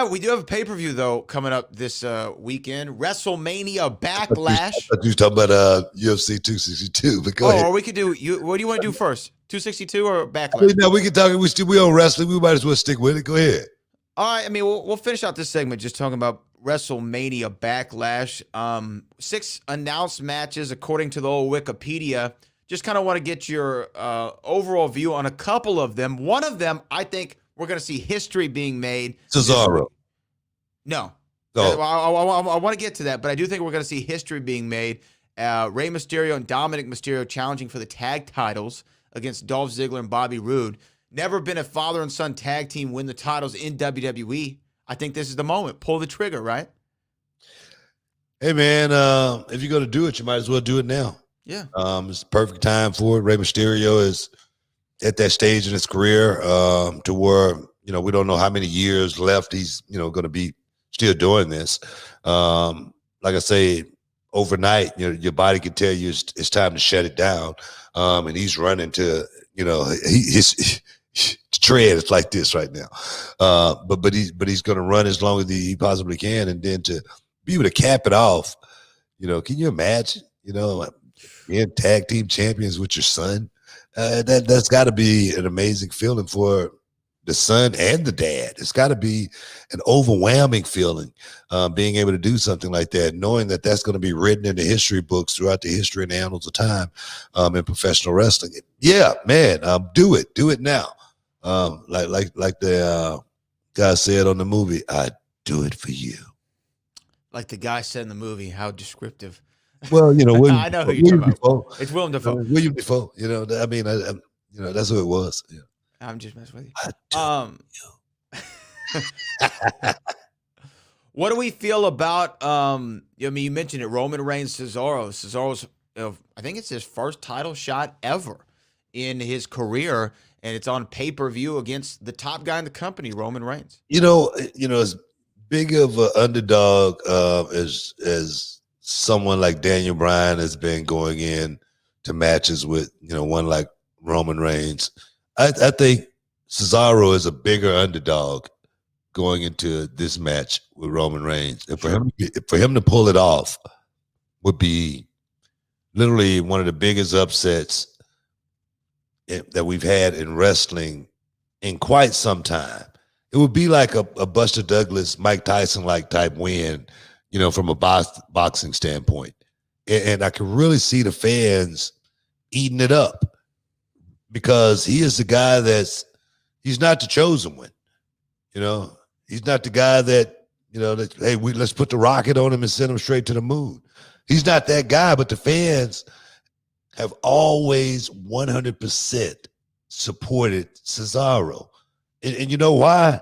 we do have a pay-per-view though coming up this weekend. WrestleMania I Backlash. thought you was talking about UFC 262, but go ahead. Or we could do you. What do you want to do first? 262 or Backlash? I mean, now we can talk. We on wrestling. We might as well stick with it. Go ahead. All right. I mean, we'll finish out this segment just talking about WrestleMania Backlash. 6 announced matches according to the old Wikipedia. Just kind of want to get your overall view on a couple of them. One of them, I think we're going to see history being made. Cesaro. No. Oh. I want to get to that, but I do think we're going to see history being made. Rey Mysterio and Dominic Mysterio challenging for the tag titles against Dolph Ziggler and Bobby Roode. Never been a father and son tag team win the titles in WWE. I think this is the moment. Pull the trigger, right? Hey, man, if you're going to do it, you might as well do it now. Yeah. It's the perfect time for it. Rey Mysterio is at that stage in his career to where, we don't know how many years left he's, going to be still doing this. Like I say, overnight, your body can tell you it's time to shut it down. And he's running to, his tread is like this right now. But he's going to run as long as he possibly can. And then to be able to cap it off, can you imagine, being tag team champions with your son? That's got to be an amazing feeling for the son and the dad. It's got to be an overwhelming feeling, being able to do something like that, knowing that that's going to be written in the history books throughout the history and the annals of time in professional wrestling. Yeah, man, do it now. Like the guy said on the movie, "I do it for you." Like the guy said in the movie, how descriptive. Well, William, I know who you're talking about. It's Willem Dafoe. William Dafoe. I mean, that's who it was. Yeah. I'm just messing with you. What do we feel about? You mentioned it. Roman Reigns, Cesaro. Cesaro's, I think it's his first title shot ever in his career, and it's on pay-per-view against the top guy in the company, Roman Reigns. As big of an underdog as someone like Daniel Bryan has been going in to matches with, one like Roman Reigns. I think Cesaro is a bigger underdog going into this match with Roman Reigns. And for him to pull it off would be literally one of the biggest upsets that we've had in wrestling in quite some time. It would be like a Buster Douglas, Mike Tyson-like type win, from a boxing standpoint. And I can really see the fans eating it up because he is the guy he's not the chosen one. He's not the guy that, let's put the rocket on him and send him straight to the moon. He's not that guy, but the fans have always 100% supported Cesaro. And you know why?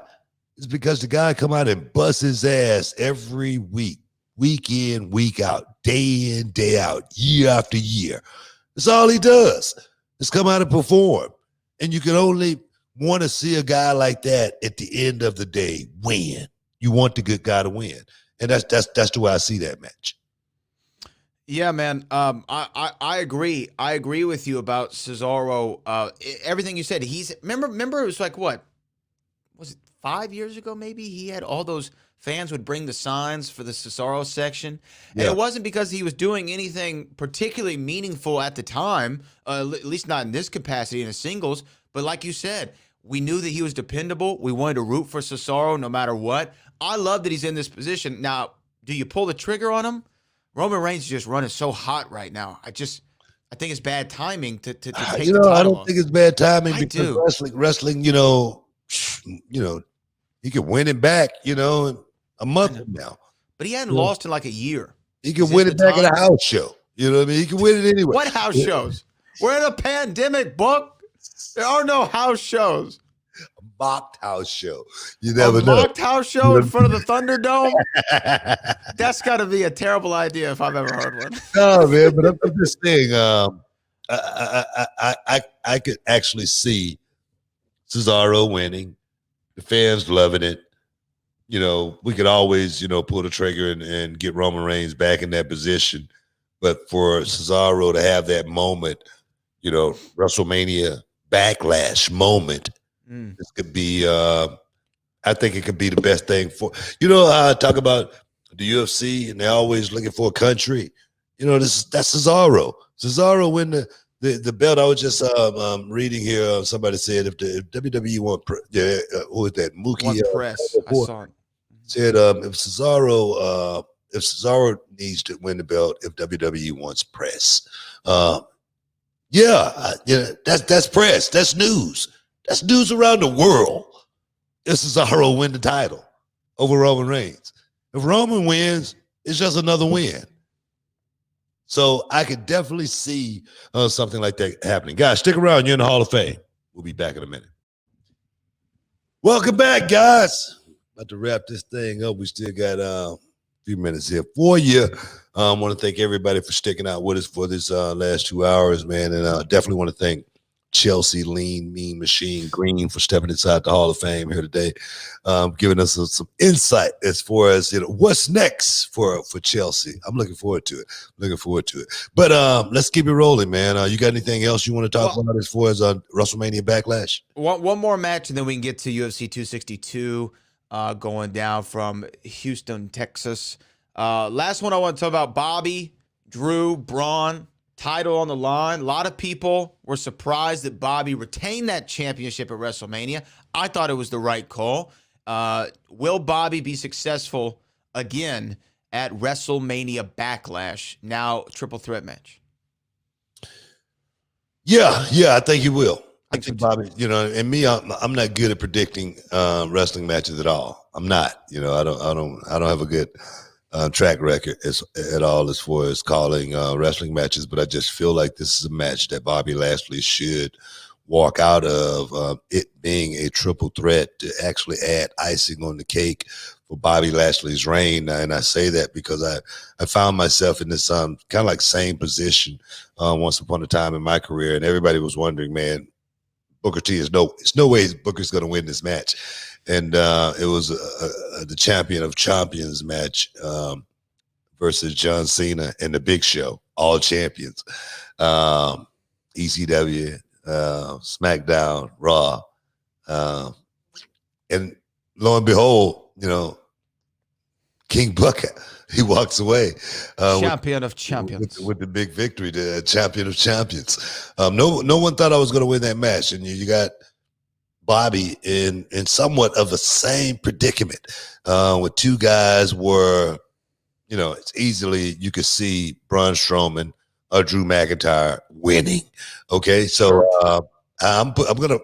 It's because the guy come out and bust his ass every week, week in, week out, day in, day out, year after year. That's all he does is come out and perform. And you can only want to see a guy like that at the end of the day win. You want the good guy to win. And that's the way I see that match. Yeah, man. I agree. I agree with you about Cesaro. Everything you said. Remember it was like what? Was it 5 years ago maybe? He had all those fans would bring the signs for the Cesaro section. And it wasn't because he was doing anything particularly meaningful at the time, at least not in this capacity in a singles. But like you said, we knew that he was dependable. We wanted to root for Cesaro no matter what. I love that he's in this position. Now, do you pull the trigger on him? Roman Reigns is just running so hot right now. I think it's bad timing to take the title I don't off. think it's bad timing because do. wrestling, he could win it back, in a month from now. But he hadn't lost in like a year. He can win it back at a house show. You know what I mean? He can win it anyway. What house shows? We're in a pandemic, book. There are no house shows. A mocked house show. You never know. A mocked house show in front of the Thunderdome? That's got to be a terrible idea if I've ever heard one. No, man, but I'm just saying, I could actually see Cesaro winning, the fans loving it. We could always, pull the trigger and get Roman Reigns back in that position. But for Cesaro to have that moment, WrestleMania Backlash moment, this could be I think it could be the best thing for, you know, how I talk about the UFC and they're always looking for a country. You know, that's Cesaro. Cesaro win the belt. I was just reading here. Somebody said if WWE want, who was that? Mookie One press. I saw it. said if Cesaro needs to win the belt, if WWE wants press, that's press. That's news. That's news around the world. If Cesaro win the title over Roman Reigns. If Roman wins, it's just another win. So I could definitely see something like that happening. Guys, stick around. You're in the Hall of Fame. We'll be back in a minute. Welcome back, guys. About to wrap this thing up. We still got a few minutes here for you. I want to thank everybody for sticking out with us for this last 2 hours, man. And definitely want to thank Chelsea Lean Mean Machine Green for stepping inside the Hall of Fame here today, giving us some insight as far as, you know, what's next for Chelsea. I'm looking forward to it. But let's keep it rolling, man. You got anything else you want to talk about as far as WrestleMania Backlash? One more match, and then we can get to UFC 262 going down from Houston, Texas. Last one I want to talk about: Bobby, Drew, Braun. Title on the line. A lot of people were surprised that Bobby retained that championship at WrestleMania. I thought it was the right call. Will Bobby be successful again at WrestleMania Backlash? Now, triple threat match. Yeah, I think he will. I think Bobby, you know, and me, I'm not good at predicting wrestling matches at all. I'm not. You know, I don't have a good track record at all as far as calling wrestling matches, but I just feel like this is a match that Bobby Lashley should walk out of, it being a triple threat to actually add icing on the cake for Bobby Lashley's reign. And I say that because I found myself in this kind of like same position once upon a time in my career, and everybody was wondering, man, Booker T it's no way Booker's going to win this match. And it was the champion of champions match versus John Cena and the Big Show, all champions. ECW, SmackDown, Raw. And lo and behold, you know, King Booker, he walks away. Champion of champions. With the big victory, the champion of champions. No one thought I was going to win that match. And you got Bobby in somewhat of the same predicament with two guys where, you know, it's easily you could see Braun Strowman or Drew McIntyre winning. Okay, so I'm gonna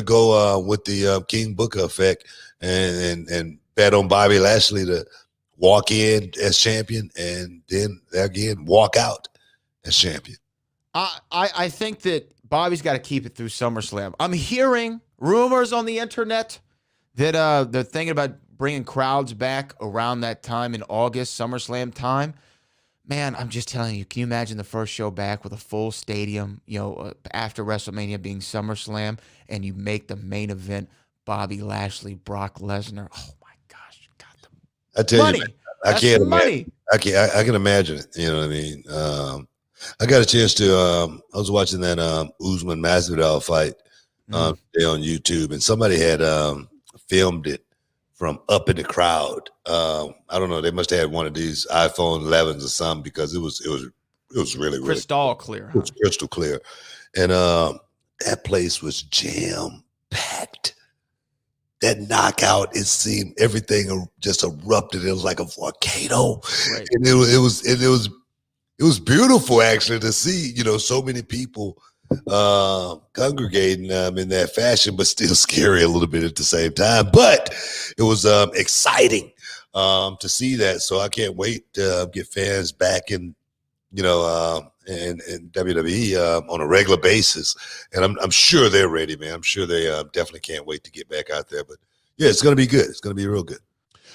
go with the King Booker effect and bet on Bobby Lashley to walk in as champion and then again walk out as champion. I think that Bobby's got to keep it through SummerSlam. I'm hearing rumors on the internet that they're thinking about bringing crowds back around that time in August, SummerSlam time. Man, I'm just telling you, can you imagine the first show back with a full stadium, you know, after WrestleMania being SummerSlam, and you make the main event Bobby Lashley, Brock Lesnar? Oh my gosh, you got the I tell money. You, I That's can't money. imagine. I can imagine it. You know what I mean? I got a chance to. I was watching that Usman Masvidal fight today on YouTube, and somebody had filmed it from up in the crowd. I don't know. They must have had one of these iPhone 11s or something because it was really crystal clear. It was crystal clear, and that place was jam packed. That knockout, it seemed everything just erupted. It was like a volcano, right. And it was beautiful actually to see, you know, so many people congregating in that fashion, but still scary a little bit at the same time. But it was exciting to see that. So I can't wait to get fans back in, you know, in WWE on a regular basis. And I'm sure they're ready, man. I'm sure they definitely can't wait to get back out there. But yeah, it's going to be good. It's going to be real good.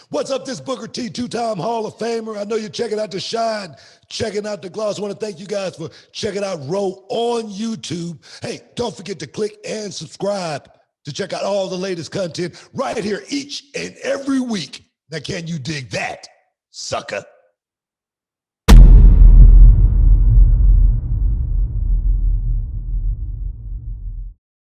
What's up, this Booker T, two-time Hall of Famer. I know you're checking out the shine, checking out the gloss. I want to thank you guys for checking out Row on YouTube. Hey, don't forget to click and subscribe to check out all the latest content right here each and every week. Now, can you dig that, sucker?